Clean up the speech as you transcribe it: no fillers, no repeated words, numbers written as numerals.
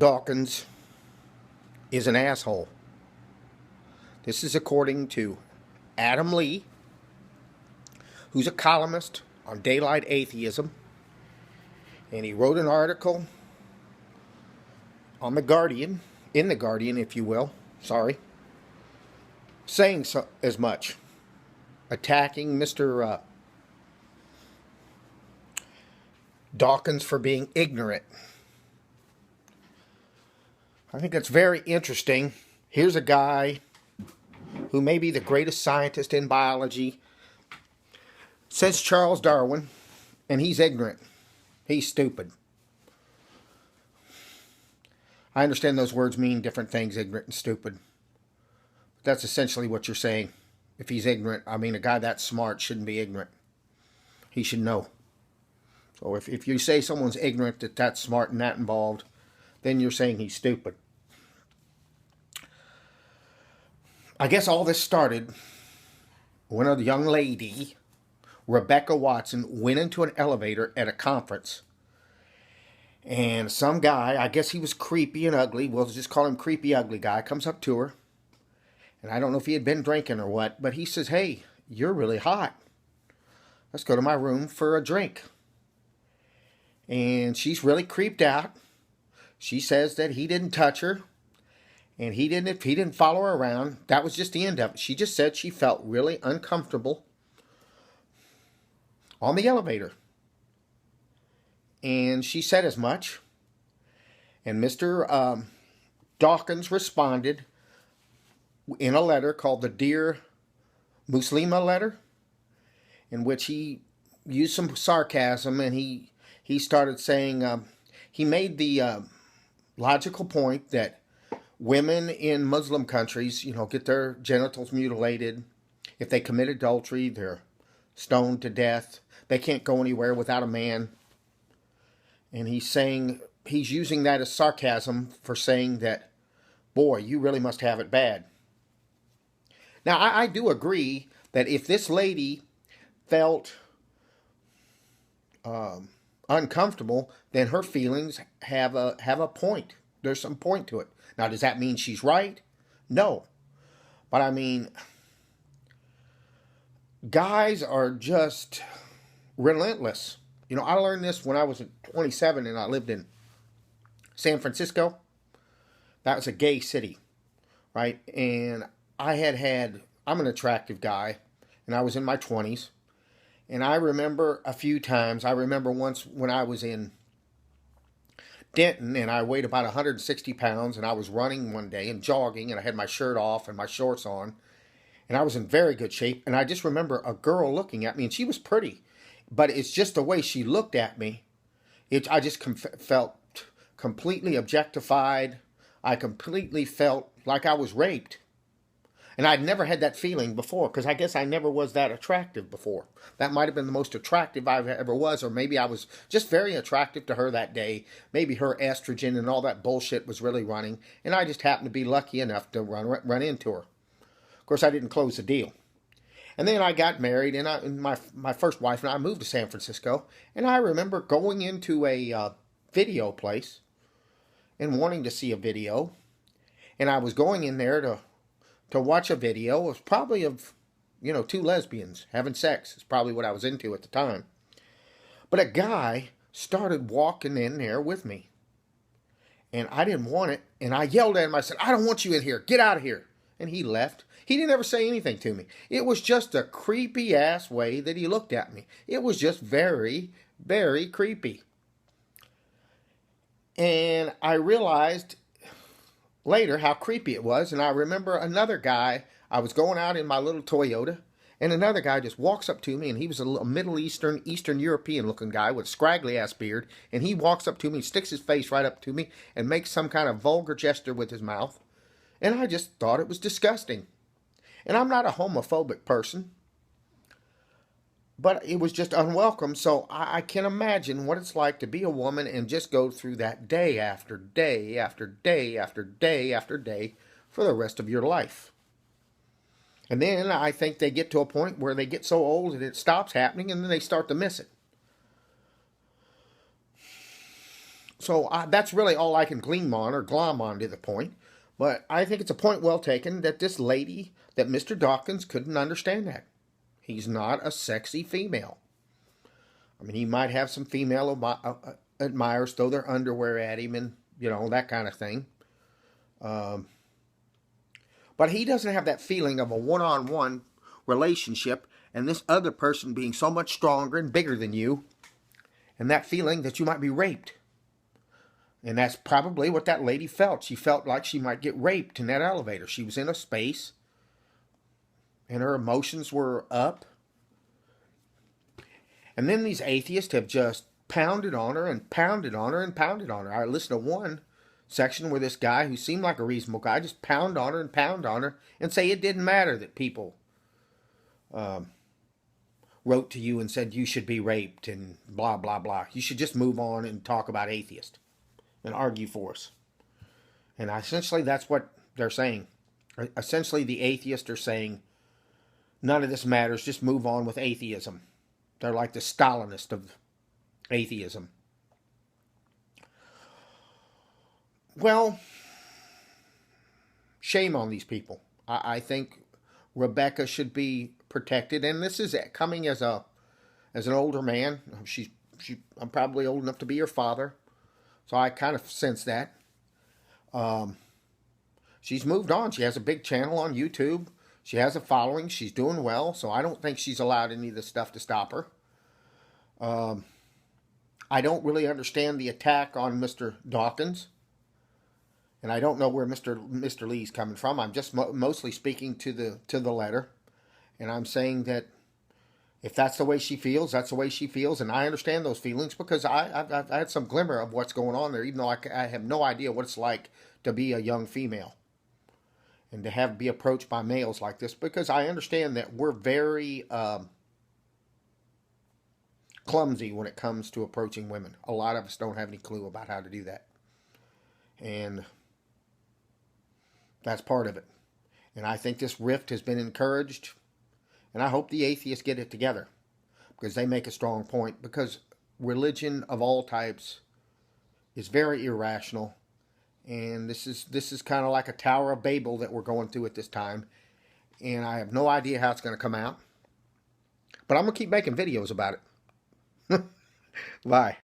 Dawkins is an asshole. This is according to Adam Lee, who's a columnist on Daylight Atheism, and he wrote an article on The Guardian, in The Guardian, if you will, saying as much, attacking Mr. Dawkins for being ignorant. I think that's very interesting. Here's a guy who may be the greatest scientist in biology since Charles Darwin, and he's ignorant. He's stupid. I understand those words mean different things, ignorant and stupid. But that's essentially what you're saying. If he's ignorant, I mean, a guy that smart shouldn't be ignorant. He should know. So if you say someone's ignorant, that's smart and that involved, then you're saying he's stupid. I guess all this started when a young lady, Rebecca Watson, went into an elevator at a conference. And some guy, I guess he was creepy and ugly, we'll just call him creepy ugly guy, comes up to her. And I don't know if he had been drinking or what, but he says, "Hey, you're really hot. Let's go to my room for a drink." And she's really creeped out. She says that he didn't touch her. And he didn't follow her around. That was just the end of it. She just said she felt really uncomfortable on the elevator. And she said as much. And Mr. Dawkins responded in a letter called the Dear Muslima letter, in which he used some sarcasm, and he started saying, he made the logical point that women in Muslim countries, get their genitals mutilated. If they commit adultery, they're stoned to death. They can't go anywhere without a man. And he's using that as sarcasm for saying that, boy, you really must have it bad. Now, I do agree that if this lady felt uncomfortable, then her feelings have a point. There's some point to it. Now, does that mean she's right? No. But I mean, guys are just relentless. I learned this when I was 27 and I lived in San Francisco. That was a gay city, right? And I'm an attractive guy, and I was in my 20s. And I remember a few times, once when I was in Denton, and I weighed about 160 pounds, and I was running one day and jogging, and I had my shirt off and my shorts on, and I was in very good shape, and I just remember a girl looking at me, and she was pretty, but it's just the way she looked at me. I just felt completely objectified. I completely felt like I was raped. And I'd never had that feeling before, because I guess I never was that attractive before. That might have been the most attractive I ever was, or maybe I was just very attractive to her that day. Maybe her estrogen and all that bullshit was really running, and I just happened to be lucky enough to run into her. Of course, I didn't close the deal. And then I got married, and my first wife and I moved to San Francisco, and I remember going into a video place and wanting to see a video, and I was going in there to watch a video. It was probably of, two lesbians having sex. It's probably what I was into at the time. But a guy started walking in there with me. And I didn't want it. And I yelled at him. I said, "I don't want you in here. Get out of here." And he left. He didn't ever say anything to me. It was just a creepy ass way that he looked at me. It was just very, very creepy. And I realized later how creepy it was. And I remember another guy, I was going out in my little Toyota, and another guy just walks up to me, and he was a little Middle Eastern European looking guy with a scraggly ass beard, and he walks up to me, sticks his face right up to me, and makes some kind of vulgar gesture with his mouth. And I just thought it was disgusting. And I'm not a homophobic person, but it was just unwelcome. So I can imagine what it's like to be a woman and just go through that day after day after day after day after day for the rest of your life. And then I think they get to a point where they get so old that it stops happening, and then they start to miss it. So that's really all I can gleam on or glom on to the point. But I think it's a point well taken that this lady, that Mr. Dawkins couldn't understand that. He's not a sexy female. I mean, he might have some female admirers throw their underwear at him and, that kind of thing. Um, but he doesn't have that feeling of a one-on-one relationship and this other person being so much stronger and bigger than you, and that feeling that you might be raped. And that's probably what that lady felt. She felt like she might get raped in that elevator. She was in a space, and her emotions were up. And then these atheists have just pounded on her and pounded on her and pounded on her. I listened to one section where this guy, who seemed like a reasonable guy, just pound on her and pound on her and say it didn't matter that people wrote to you and said you should be raped and blah, blah, blah. You should just move on and talk about atheists and argue for us. And essentially that's what they're saying. Essentially the atheists are saying none of this matters, just move on with atheism. They're like the Stalinist of atheism. Well, shame on these people. I think Rebecca should be protected, and this is coming as an older man. I'm probably old enough to be her father, so I kind of sense that. She's moved on. She has a big channel on YouTube. She has a following. She's doing well, so I don't think she's allowed any of this stuff to stop her. I don't really understand the attack on Mr. Dawkins, and I don't know where Mr. Lee's coming from. I'm just mostly speaking to the letter, and I'm saying that if that's the way she feels, that's the way she feels, and I understand those feelings because I've had some glimmer of what's going on there, even though I have no idea what it's like to be a young female and to be approached by males like this, because I understand that we're very clumsy when it comes to approaching women. A lot of us don't have any clue about how to do that. And that's part of it. And I think this rift has been encouraged. And I hope the atheists get it together, because they make a strong point. Because religion of all types is very irrational. And this is kind of like a Tower of Babel that we're going through at this time. And I have no idea how it's going to come out. But I'm going to keep making videos about it. Bye.